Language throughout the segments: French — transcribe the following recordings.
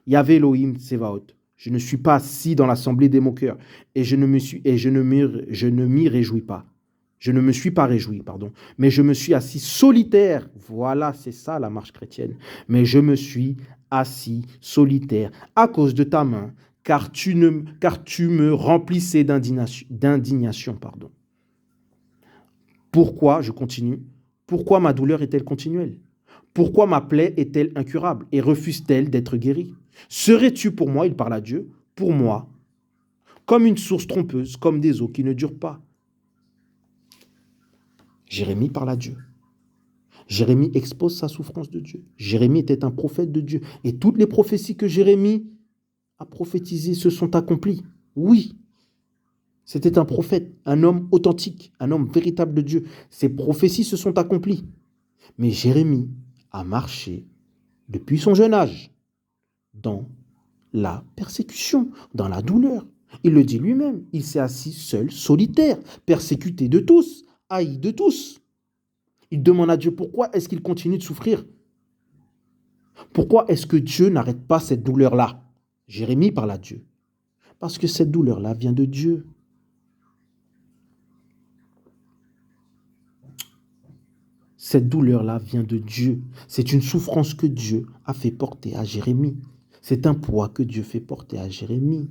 Yahvé Elohim Tsevaot. Je ne suis pas assis dans l'assemblée des moqueurs et je ne m'y réjouis pas. Je ne me suis pas réjoui, pardon, mais je me suis assis solitaire. Voilà, c'est ça la marche chrétienne. Mais je me suis assis solitaire à cause de ta main, car tu me remplissais d'indignation, pardon. Pourquoi, je continue, pourquoi ma douleur est-elle continuelle? Pourquoi ma plaie est-elle incurable et refuse-t-elle d'être guérie? Serais-tu pour moi, il parle à Dieu, pour moi, comme une source trompeuse, comme des eaux qui ne durent pas? Jérémie parle à Dieu. Jérémie expose sa souffrance de Dieu. Jérémie était un prophète de Dieu. Et toutes les prophéties que Jérémie a prophétisées se sont accomplies. Oui, c'était un prophète, un homme authentique, un homme véritable de Dieu. Ces prophéties se sont accomplies. Mais Jérémie a marché depuis son jeune âge dans la persécution, dans la douleur. Il le dit lui-même, il s'est assis seul, solitaire, persécuté de tous, haï de tous. Il demande à Dieu pourquoi est-ce qu'il continue de souffrir. Pourquoi est-ce que Dieu n'arrête pas cette douleur-là? Jérémie parle à Dieu. Parce que cette douleur-là vient de Dieu. Cette douleur-là vient de Dieu. C'est une souffrance que Dieu a fait porter à Jérémie. C'est un poids que Dieu fait porter à Jérémie.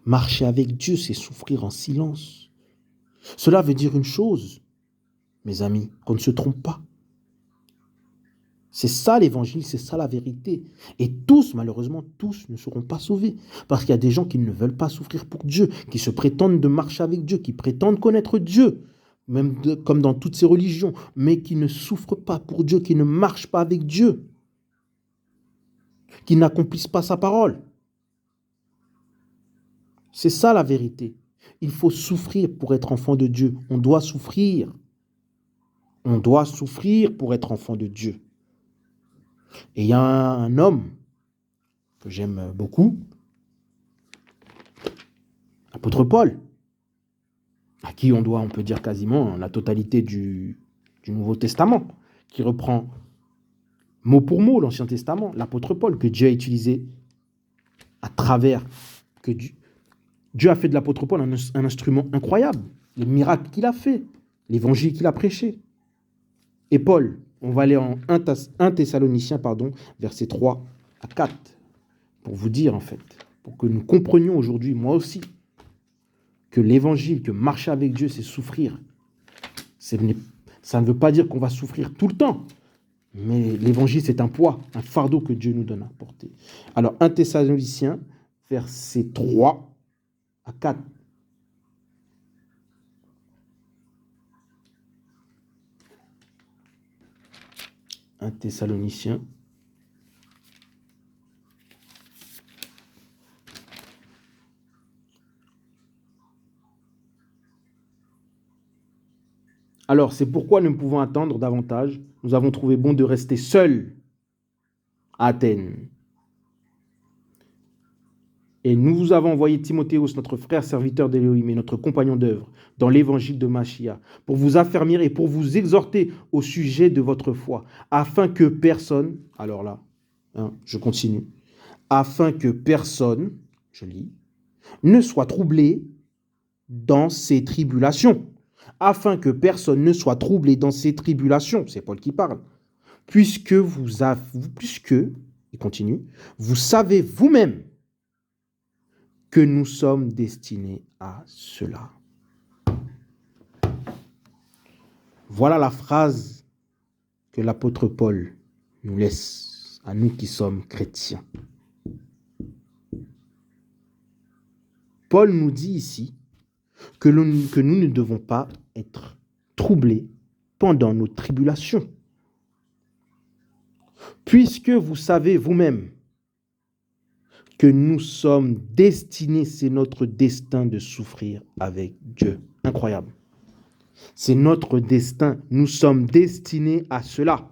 Marcher avec Dieu, c'est souffrir en silence. Cela veut dire une chose, mes amis, qu'on ne se trompe pas. C'est ça l'évangile, c'est ça la vérité. Et tous, malheureusement, tous ne seront pas sauvés. Parce qu'il y a des gens qui ne veulent pas souffrir pour Dieu, qui se prétendent de marcher avec Dieu, qui prétendent connaître Dieu, comme dans toutes ces religions, mais qui ne souffrent pas pour Dieu, qui ne marchent pas avec Dieu, qui n'accomplissent pas sa parole. C'est ça la vérité. Il faut souffrir pour être enfant de Dieu. On doit souffrir. On doit souffrir pour être enfant de Dieu. Et il y a un homme que j'aime beaucoup, l'apôtre Paul, à qui on peut dire quasiment la totalité du Nouveau Testament, qui reprend mot pour mot l'Ancien Testament, l'apôtre Paul, que Dieu a utilisé à travers, que Dieu a fait de l'apôtre Paul un instrument incroyable, les miracles qu'il a fait, l'évangile qu'il a prêché. Et Paul, on va aller en 1 Thessaloniciens, versets 3 à 4, pour vous dire en fait, pour que nous comprenions aujourd'hui, moi aussi, que l'évangile, que marcher avec Dieu, c'est souffrir. Ça ne veut pas dire qu'on va souffrir tout le temps, mais l'évangile, c'est un poids, un fardeau que Dieu nous donne à porter. Alors, 1 Thessaloniciens, versets 3 à 4. Un Thessaloniciens. Alors, c'est pourquoi nous ne pouvons attendre davantage. Nous avons trouvé bon de rester seuls à Athènes. Et nous vous avons envoyé Timothéos, notre frère serviteur d'Élohim et notre compagnon d'œuvre, dans l'évangile de Machia, pour vous affermir et pour vous exhorter au sujet de votre foi, afin que personne, alors là, je continue, afin que personne, je lis, ne soit troublé dans ses tribulations. Afin que personne ne soit troublé dans ses tribulations, c'est Paul qui parle, puisque il continue, vous savez vous-même que nous sommes destinés à cela. Voilà la phrase que l'apôtre Paul nous laisse à nous qui sommes chrétiens. Paul nous dit ici que nous ne devons pas être troublés pendant nos tribulations. Puisque vous savez vous-même que nous sommes destinés, c'est notre destin de souffrir avec Dieu. Incroyable. C'est notre destin. Nous sommes destinés à cela.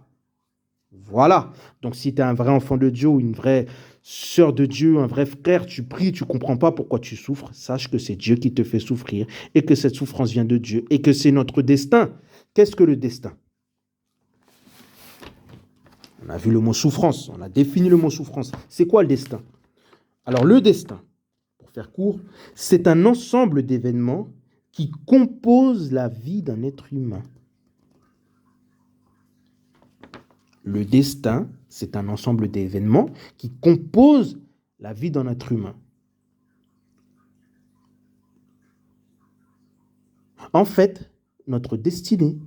Voilà. Donc si tu es un vrai enfant de Dieu ou une vraie sœur de Dieu, un vrai frère, tu pries, tu ne comprends pas pourquoi tu souffres, sache que c'est Dieu qui te fait souffrir et que cette souffrance vient de Dieu et que c'est notre destin. Qu'est-ce que le destin? On a vu le mot souffrance, on a défini le mot souffrance. C'est quoi le destin? Alors le destin, pour faire court, c'est un ensemble d'événements qui composent la vie d'un être humain. Le destin, c'est un ensemble d'événements qui composent la vie d'un être humain. En fait, notre destinée,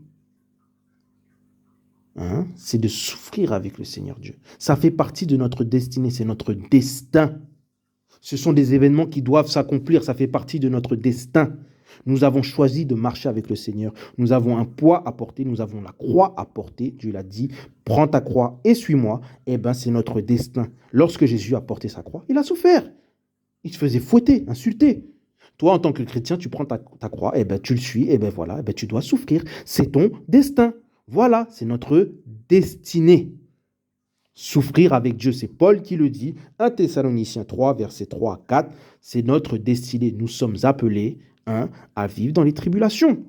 c'est de souffrir avec le Seigneur Dieu. Ça fait partie de notre destinée, c'est notre destin. Ce sont des événements qui doivent s'accomplir, ça fait partie de notre destin. Nous avons choisi de marcher avec le Seigneur. Nous avons un poids à porter, nous avons la croix à porter. Dieu l'a dit, prends ta croix et suis-moi. Eh bien, c'est notre destin. Lorsque Jésus a porté sa croix, il a souffert. Il se faisait fouetter, insulter. Toi, en tant que chrétien, tu prends ta croix, eh ben, tu le suis, eh ben, voilà, eh ben, tu dois souffrir. C'est ton destin. Voilà, c'est notre destinée. Souffrir avec Dieu, c'est Paul qui le dit. 1 Thessaloniciens 3, versets 3 à 4, c'est notre destinée. Nous sommes appelés à vivre dans les tribulations.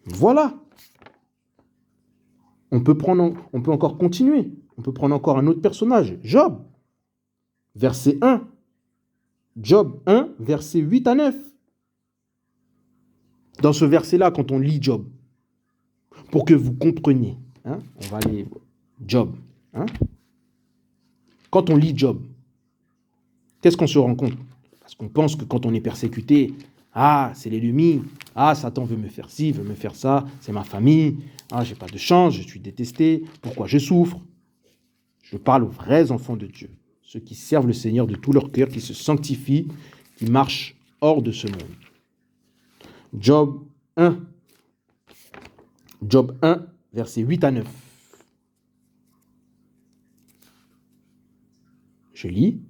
Voilà. On peut encore continuer. On peut prendre encore un autre personnage. Job, verset 1. Job 1, versets 8 à 9. Dans ce verset-là, quand on lit Job, pour que vous compreniez, on va aller Job. Quand on lit Job, qu'est-ce qu'on se rend compte? Parce qu'on pense que quand on est persécuté, c'est l'ennemi, Satan veut me faire ci, veut me faire ça, c'est ma famille, j'ai pas de chance, je suis détesté, pourquoi je souffre? Je parle aux vrais enfants de Dieu, ceux qui servent le Seigneur de tout leur cœur, qui se sanctifient, qui marchent hors de ce monde. Job 1, versets 8 à 9. Je lis.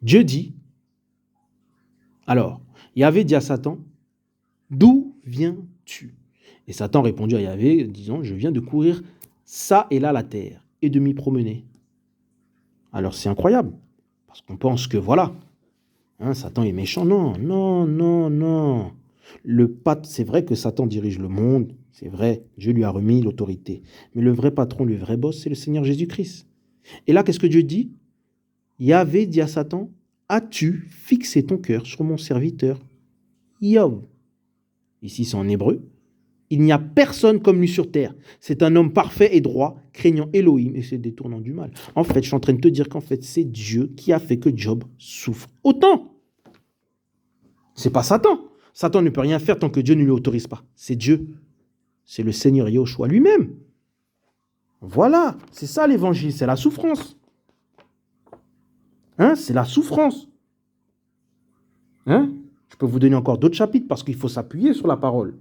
Dieu dit, alors, Yahvé dit à Satan, d'où viens-tu? Et Satan répondit à Yahvé, disant, je viens de courir ça et là la terre, et de m'y promener. Alors c'est incroyable, parce qu'on pense que voilà, Satan est méchant. Non. C'est vrai que Satan dirige le monde, c'est vrai, Dieu lui a remis l'autorité. Mais le vrai patron, le vrai boss, c'est le Seigneur Jésus-Christ. Et là, qu'est-ce que Dieu dit? Yahvé dit à Satan, as-tu fixé ton cœur sur mon serviteur Job? Ici, c'est en hébreu. Il n'y a personne comme lui sur terre. C'est un homme parfait et droit, craignant Elohim et se détournant du mal. En fait, je suis en train de te dire qu'en fait, c'est Dieu qui a fait que Job souffre autant. C'est pas Satan. Satan ne peut rien faire tant que Dieu ne lui autorise pas. C'est Dieu. C'est le Seigneur Yahushua lui-même. Voilà, c'est ça l'évangile, c'est la souffrance. C'est la souffrance. Je peux vous donner encore d'autres chapitres parce qu'il faut s'appuyer sur la parole.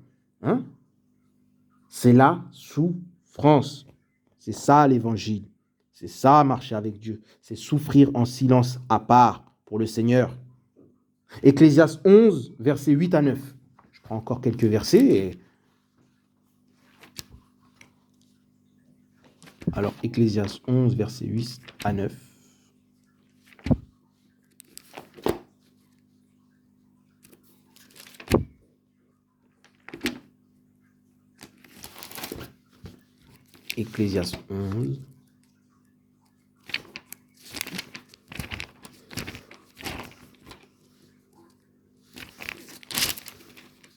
C'est la souffrance. C'est ça l'évangile. C'est ça marcher avec Dieu. C'est souffrir en silence à part pour le Seigneur. Ecclésiaste 11, versets 8 à 9. Je prends encore quelques versets. Alors, Ecclésiaste 11, versets 8 à 9. Ecclésiaste 11.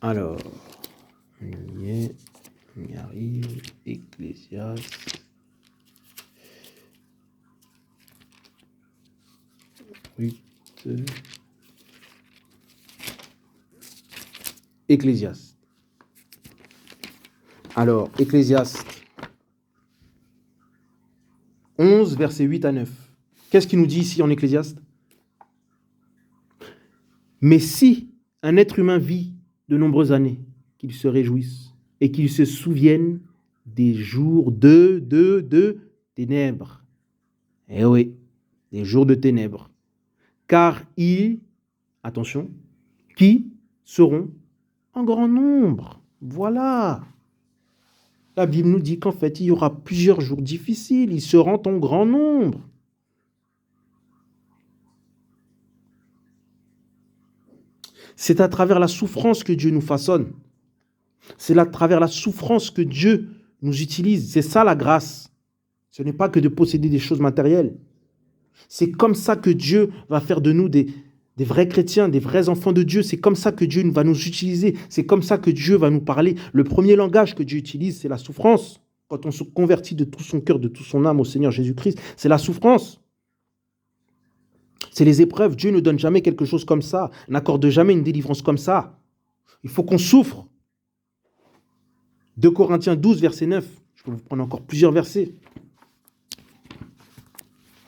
Alors, on y arrive. Ecclésiaste. 8. Ecclésiaste. Alors, Ecclésiaste 11, versets 8 à 9. Qu'est-ce qu'il nous dit ici en Ecclésiaste? Mais si un être humain vit de nombreuses années, qu'il se réjouisse et qu'il se souvienne des jours de ténèbres. Eh oui, des jours de ténèbres. Car attention, qui seront en grand nombre. Voilà. La Bible nous dit qu'en fait, il y aura plusieurs jours difficiles. Ils seront en grand nombre. C'est à travers la souffrance que Dieu nous façonne. C'est à travers la souffrance que Dieu nous utilise. C'est ça la grâce. Ce n'est pas que de posséder des choses matérielles. C'est comme ça que Dieu va faire de nous des vrais chrétiens, des vrais enfants de Dieu. C'est comme ça que Dieu va nous utiliser. C'est comme ça que Dieu va nous parler. Le premier langage que Dieu utilise, c'est la souffrance. Quand on se convertit de tout son cœur, de toute son âme au Seigneur Jésus-Christ, c'est la souffrance. C'est les épreuves. Dieu ne donne jamais quelque chose comme ça, n'accorde jamais une délivrance comme ça. Il faut qu'on souffre. 2 Corinthiens 12, verset 9. Je peux vous prendre encore plusieurs versets.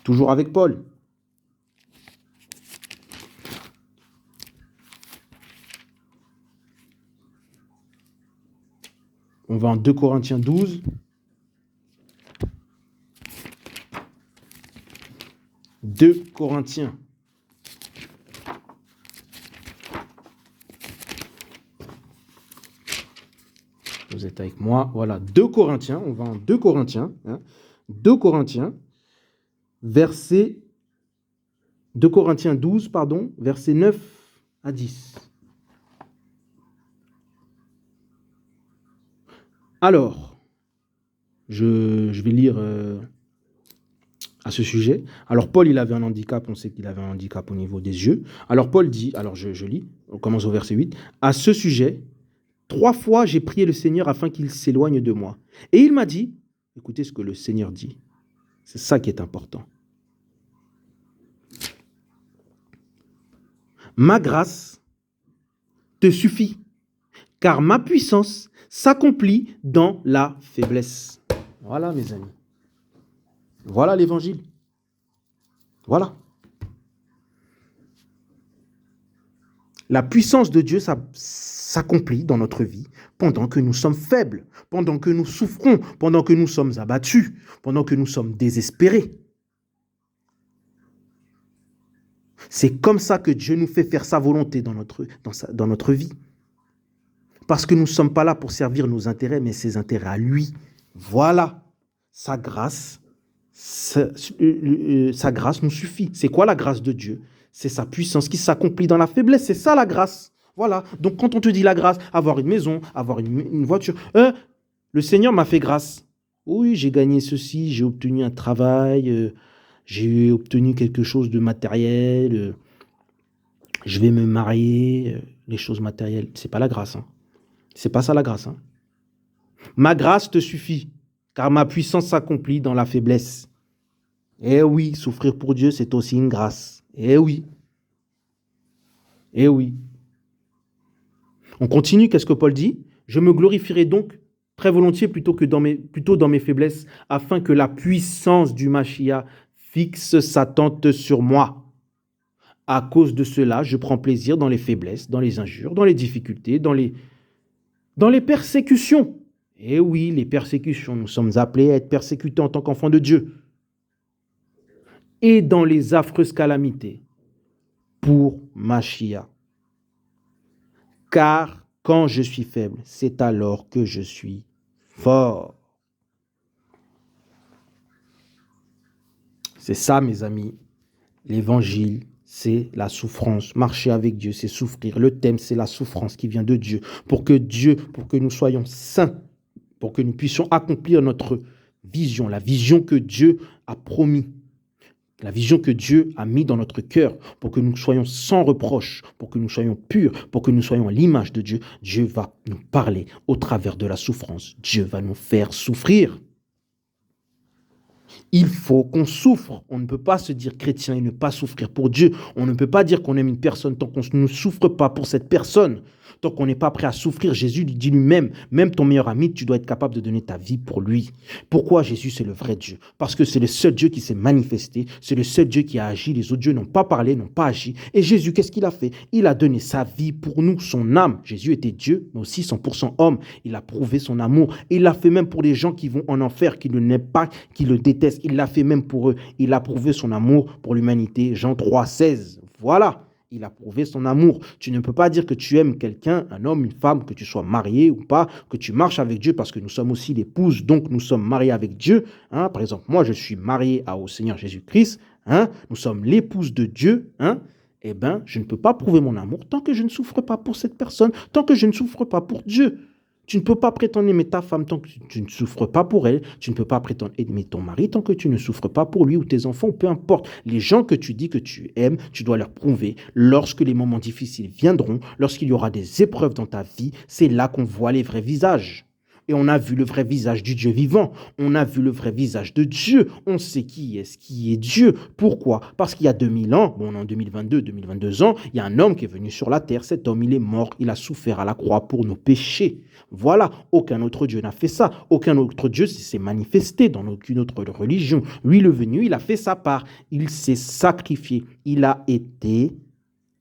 Toujours avec Paul. On va en 2 Corinthiens 12. 2 Corinthiens. Vous êtes avec moi. Voilà, 2 Corinthiens. On va en 2 Corinthiens. 2 Corinthiens. Verset 2 Corinthiens 12, pardon, verset 9 à 10. Alors, je vais lire à ce sujet. Alors, Paul, il avait un handicap, on sait qu'il avait un handicap au niveau des yeux. Alors, Paul dit, alors je lis, on commence au verset 8, à ce sujet, 3 fois j'ai prié le Seigneur afin qu'il s'éloigne de moi. Et il m'a dit, écoutez ce que le Seigneur dit, c'est ça qui est important. Ma grâce te suffit, car ma puissance s'accomplit dans la faiblesse. Voilà, mes amis. Voilà l'évangile. Voilà. La puissance de Dieu s'accomplit dans notre vie pendant que nous sommes faibles, pendant que nous souffrons, pendant que nous sommes abattus, pendant que nous sommes désespérés. C'est comme ça que Dieu nous fait faire sa volonté dans notre vie. Parce que nous ne sommes pas là pour servir nos intérêts, mais ses intérêts à lui. Voilà, sa grâce nous suffit. C'est quoi la grâce de Dieu? C'est sa puissance qui s'accomplit dans la faiblesse. C'est ça la grâce. Voilà. Donc quand on te dit la grâce, avoir une maison, avoir une voiture, le Seigneur m'a fait grâce. Oui, j'ai gagné ceci, j'ai obtenu un travail, j'ai obtenu quelque chose de matériel, je vais me marier, les choses matérielles. C'est pas la grâce. C'est pas ça la grâce. Ma grâce te suffit, car ma puissance s'accomplit dans la faiblesse. Eh oui, souffrir pour Dieu, c'est aussi une grâce. Eh oui. Eh oui. On continue, qu'est-ce que Paul dit? Je me glorifierai donc très volontiers plutôt dans mes faiblesses, afin que la puissance du Mashiach fixe sa tente sur moi. À cause de cela, je prends plaisir dans les faiblesses, dans les injures, dans les difficultés, dans les persécutions. Eh oui, les persécutions, nous sommes appelés à être persécutés en tant qu'enfants de Dieu. Et dans les affreuses calamités pour Mashiach. Car quand je suis faible, c'est alors que je suis fort. C'est ça, mes amis, l'évangile. C'est la souffrance. Marcher avec Dieu, c'est souffrir. Le thème, c'est la souffrance qui vient de Dieu. Pour que nous soyons saints, pour que nous puissions accomplir notre vision, la vision que Dieu a promis, la vision que Dieu a mis dans notre cœur, pour que nous soyons sans reproche, pour que nous soyons purs, pour que nous soyons à l'image de Dieu. Dieu va nous parler au travers de la souffrance. Dieu va nous faire souffrir. Il faut qu'on souffre. On ne peut pas se dire chrétien et ne pas souffrir pour Dieu. On ne peut pas dire qu'on aime une personne tant qu'on ne souffre pas pour cette personne. Tant qu'on n'est pas prêt à souffrir, Jésus dit lui-même, même ton meilleur ami, tu dois être capable de donner ta vie pour lui. Pourquoi Jésus, c'est le vrai Dieu? Parce que c'est le seul Dieu qui s'est manifesté, c'est le seul Dieu qui a agi, les autres dieux n'ont pas parlé, n'ont pas agi. Et Jésus, qu'est-ce qu'il a fait? Il a donné sa vie pour nous, son âme. Jésus était Dieu, mais aussi 100% homme. Il a prouvé son amour. Il l'a fait même pour les gens qui vont en enfer, qui ne l'aiment pas, qui le détestent. Il l'a fait même pour eux. Il a prouvé son amour pour l'humanité. Jean 3,16. Voilà. Il a prouvé son amour. Tu ne peux pas dire que tu aimes quelqu'un, un homme, une femme, que tu sois marié ou pas, que tu marches avec Dieu parce que nous sommes aussi l'épouse, donc nous sommes mariés avec Dieu. Par exemple, moi, je suis marié au Seigneur Jésus-Christ. Nous sommes l'épouse de Dieu. Eh bien, je ne peux pas prouver mon amour tant que je ne souffre pas pour cette personne, tant que je ne souffre pas pour Dieu. Tu ne peux pas prétendre aimer ta femme tant que tu ne souffres pas pour elle. Tu ne peux pas prétendre aimer ton mari tant que tu ne souffres pas pour lui ou tes enfants, ou peu importe. Les gens que tu dis que tu aimes, tu dois leur prouver. Lorsque les moments difficiles viendront, lorsqu'il y aura des épreuves dans ta vie, c'est là qu'on voit les vrais visages. Et on a vu le vrai visage du Dieu vivant. On a vu le vrai visage de Dieu. On sait qui est Dieu. Pourquoi? Parce qu'il y a 2000 ans, bon, on est en 2022 ans, il y a un homme qui est venu sur la terre. Cet homme, il est mort. Il a souffert à la croix pour nos péchés. Voilà. Aucun autre Dieu n'a fait ça. Aucun autre Dieu s'est manifesté dans aucune autre religion. Lui, le venu, il a fait sa part. Il s'est sacrifié. Il a été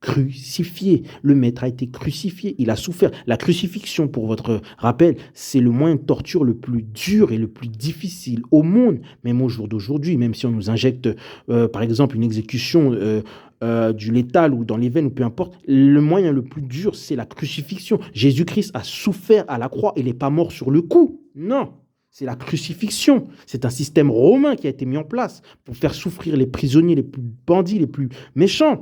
crucifié. Le maître a été crucifié. Il a souffert. La crucifixion, pour votre rappel, c'est le moyen de torture le plus dur et le plus difficile au monde, même au jour d'aujourd'hui. Même si on nous injecte, par exemple, une exécution du létal ou dans les veines ou peu importe, le moyen le plus dur, c'est la crucifixion. Jésus-Christ a souffert à la croix. Il n'est pas mort sur le coup. Non. C'est la crucifixion. C'est un système romain qui a été mis en place pour faire souffrir les prisonniers, les plus bandits, les plus méchants.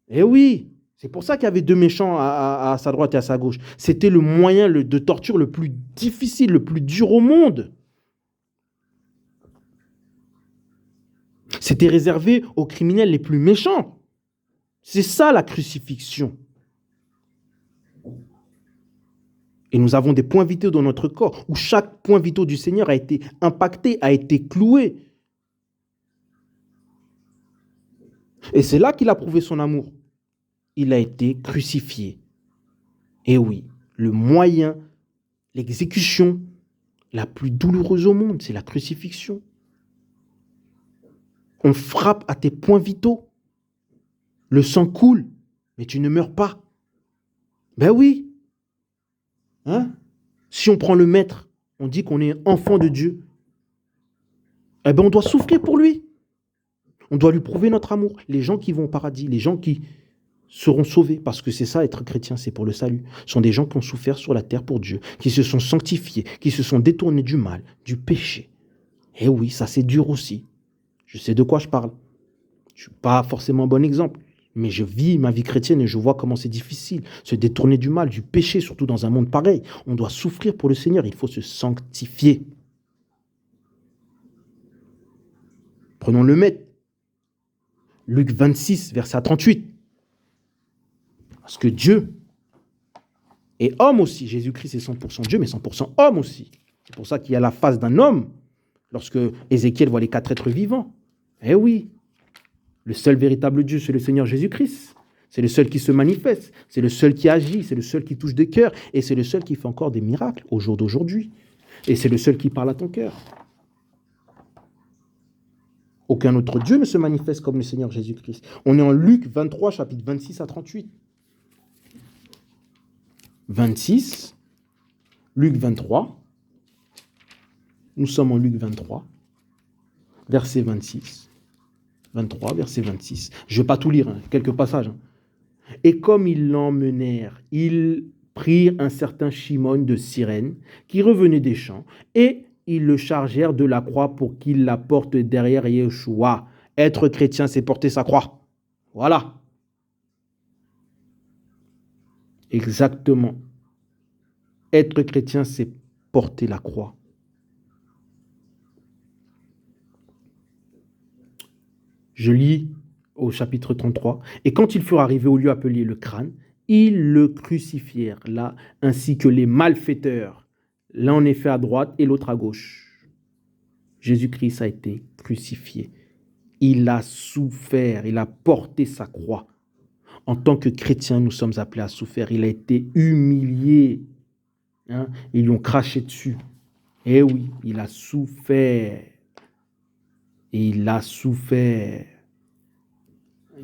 Eh oui, c'est pour ça qu'il y avait deux méchants à sa droite et à sa gauche. C'était le moyen de torture le plus difficile, le plus dur au monde. C'était réservé aux criminels les plus méchants. C'est ça la crucifixion. Et nous avons des points vitaux dans notre corps où chaque point vital du Seigneur a été impacté, a été cloué. Et c'est là qu'il a prouvé son amour. Il a été crucifié. Et oui, le moyen, l'exécution la plus douloureuse au monde, c'est la crucifixion. On frappe à tes points vitaux. Le sang coule, mais tu ne meurs pas. Ben oui. Hein? Si on prend le maître, on dit qu'on est enfant de Dieu. Eh bien, on doit souffrir pour lui. On doit lui prouver notre amour. Les gens qui vont au paradis, les gens qui seront sauvés, parce que c'est ça, être chrétien, c'est pour le salut. Ce sont des gens qui ont souffert sur la terre pour Dieu, qui se sont sanctifiés, qui se sont détournés du mal, du péché. Eh oui, ça c'est dur aussi. Je sais de quoi je parle. Je ne suis pas forcément un bon exemple, mais je vis ma vie chrétienne et je vois comment c'est difficile. Se détourner du mal, du péché, surtout dans un monde pareil. On doit souffrir pour le Seigneur, il faut se sanctifier. Prenons le maître. Luc 26, verset 38. Parce que Dieu est homme aussi. Jésus-Christ est 100% Dieu, mais 100% homme aussi. C'est pour ça qu'il y a la face d'un homme lorsque Ézéchiel voit les 4 êtres vivants. Eh oui, le seul véritable Dieu, c'est le Seigneur Jésus-Christ. C'est le seul qui se manifeste. C'est le seul qui agit. C'est le seul qui touche des cœurs. Et c'est le seul qui fait encore des miracles au jour d'aujourd'hui. Et c'est le seul qui parle à ton cœur. Aucun autre Dieu ne se manifeste comme le Seigneur Jésus-Christ. On est en Luc 23, chapitre 26 à 38. 26, Luc 23. Nous sommes en Luc 23, verset 26. 23, verset 26. Je ne vais pas tout lire, quelques passages. Et comme ils l'emmenèrent, ils prirent un certain Shimon de Cyrène, qui revenait des champs, et ils le chargèrent de la croix pour qu'il la porte derrière Yeshua. Être chrétien, c'est porter sa croix. Voilà. Exactement. Être chrétien, c'est porter la croix. Je lis au chapitre 33. Et quand ils furent arrivés au lieu appelé le crâne, ils le crucifièrent là, ainsi que les malfaiteurs, l'un en effet à droite et l'autre à gauche. Jésus-Christ a été crucifié. Il a souffert, il a porté sa croix. En tant que chrétien, nous sommes appelés à souffrir. Il a été humilié. Ils lui ont craché dessus. Eh oui, il a souffert. Il a souffert.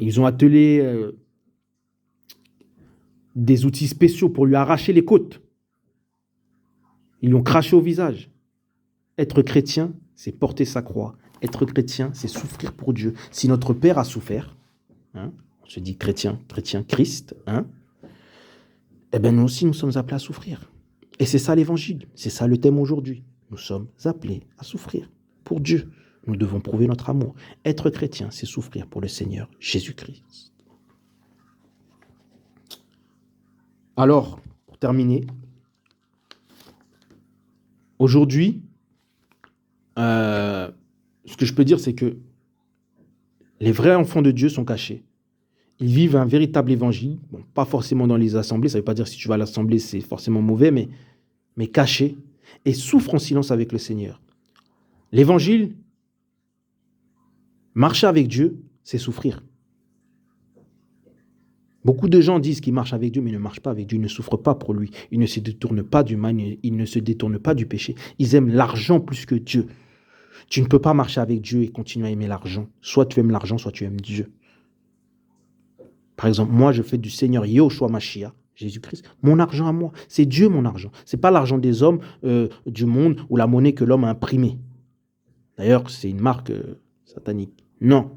Ils ont attelé des outils spéciaux pour lui arracher les côtes. Ils lui ont craché au visage. Être chrétien, c'est porter sa croix. Être chrétien, c'est souffrir pour Dieu. Si notre Père a souffert, on se dit chrétien, Christ, eh bien nous aussi, nous sommes appelés à souffrir. Et c'est ça l'évangile, c'est ça le thème aujourd'hui. Nous sommes appelés à souffrir pour Dieu. Nous devons prouver notre amour. Être chrétien, c'est souffrir pour le Seigneur Jésus-Christ. Alors, pour terminer, Aujourd'hui, ce que je peux dire, c'est que les vrais enfants de Dieu sont cachés. Ils vivent un véritable évangile. Bon, pas forcément dans les assemblées. Ça ne veut pas dire que si tu vas à l'assemblée, c'est forcément mauvais, mais cachés. Et souffrent en silence avec le Seigneur. L'évangile, marcher avec Dieu, c'est souffrir. Beaucoup de gens disent qu'ils marchent avec Dieu, mais ils ne marchent pas avec Dieu. Ils ne souffrent pas pour lui. Ils ne se détournent pas du mal. Ils ne se détournent pas du péché. Ils aiment l'argent plus que Dieu. Tu ne peux pas marcher avec Dieu et continuer à aimer l'argent. Soit tu aimes l'argent, soit tu aimes Dieu. Par exemple, moi, je fais du Seigneur Yahushua Mashiach, Jésus-Christ, mon argent à moi. C'est Dieu mon argent. Ce n'est pas l'argent des hommes, du monde ou la monnaie que l'homme a imprimée. D'ailleurs, c'est une marque satanique. Non,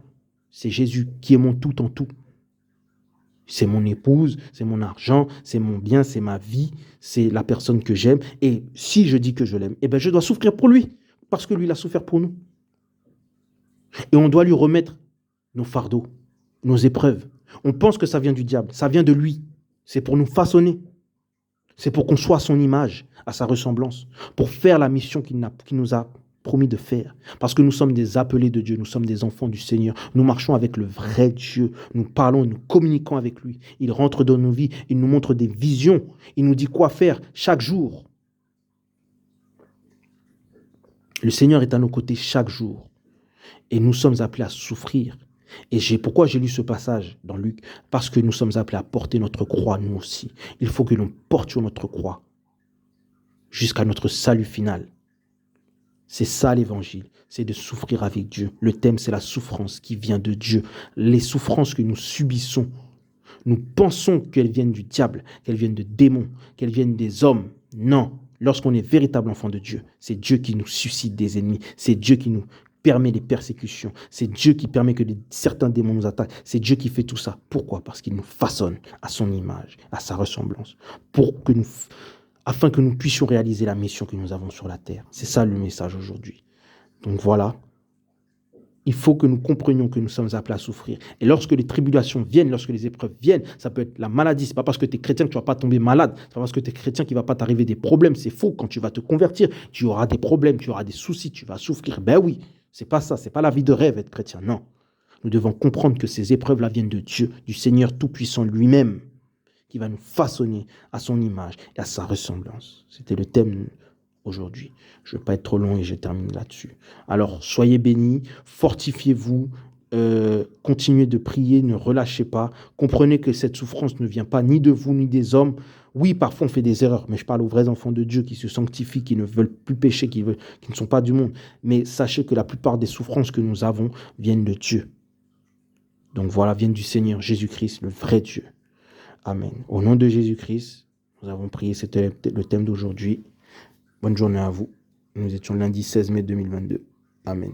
c'est Jésus qui est mon tout en tout. C'est mon épouse, c'est mon argent, c'est mon bien, c'est ma vie, c'est la personne que j'aime. Et si je dis que je l'aime, eh ben je dois souffrir pour lui, parce que lui, il a souffert pour nous. Et on doit lui remettre nos fardeaux, nos épreuves. On pense que ça vient du diable, ça vient de lui. C'est pour nous façonner. C'est pour qu'on soit à son image, à sa ressemblance, pour faire la mission qu'il nous a promis de faire. Parce que nous sommes des appelés de Dieu, nous sommes des enfants du Seigneur. Nous marchons avec le vrai Dieu. Nous parlons et nous communiquons avec lui. Il rentre dans nos vies, il nous montre des visions. Il nous dit quoi faire chaque jour. Le Seigneur est à nos côtés chaque jour. Et nous sommes appelés à souffrir. Et pourquoi j'ai lu ce passage dans Luc? Parce que nous sommes appelés à porter notre croix, nous aussi. Il faut que nous portions notre croix jusqu'à notre salut final. C'est ça l'évangile, c'est de souffrir avec Dieu. Le thème, c'est la souffrance qui vient de Dieu. Les souffrances que nous subissons, nous pensons qu'elles viennent du diable, qu'elles viennent de démons, qu'elles viennent des hommes. Non, lorsqu'on est véritable enfant de Dieu, c'est Dieu qui nous suscite des ennemis, c'est Dieu qui nous permet les persécutions, c'est Dieu qui permet que certains démons nous attaquent, c'est Dieu qui fait tout ça. Pourquoi? Parce qu'il nous façonne à son image, à sa ressemblance, afin que nous puissions réaliser la mission que nous avons sur la terre. C'est ça le message aujourd'hui. Donc voilà, il faut que nous comprenions que nous sommes appelés à souffrir. Et lorsque les tribulations viennent, lorsque les épreuves viennent, ça peut être la maladie. Ce n'est pas parce que tu es chrétien que tu ne vas pas tomber malade. Ce n'est pas parce que tu es chrétien qu'il ne va pas t'arriver des problèmes. C'est faux. Quand tu vas te convertir, tu auras des problèmes, tu auras des soucis, tu vas souffrir. Ben oui, c'est pas ça. C'est pas la vie de rêve être chrétien. Non. Nous devons comprendre que ces épreuves-là viennent de Dieu, du Seigneur Tout-Puissant lui-même, qui va nous façonner à son image et à sa ressemblance. C'était le thème aujourd'hui. Je ne vais pas être trop long et je termine là-dessus. Alors, soyez bénis, fortifiez-vous, continuez de prier, ne relâchez pas. Comprenez que cette souffrance ne vient pas ni de vous ni des hommes. Oui, parfois on fait des erreurs, mais je parle aux vrais enfants de Dieu qui se sanctifient, qui ne veulent plus pécher, qui ne sont pas du monde. Mais sachez que la plupart des souffrances que nous avons viennent de Dieu. Donc voilà, viennent du Seigneur Jésus-Christ, le vrai Dieu. Amen. Au nom de Jésus-Christ, nous avons prié, c'était le thème d'aujourd'hui. Bonne journée à vous. Nous étions lundi 16 mai 2022. Amen.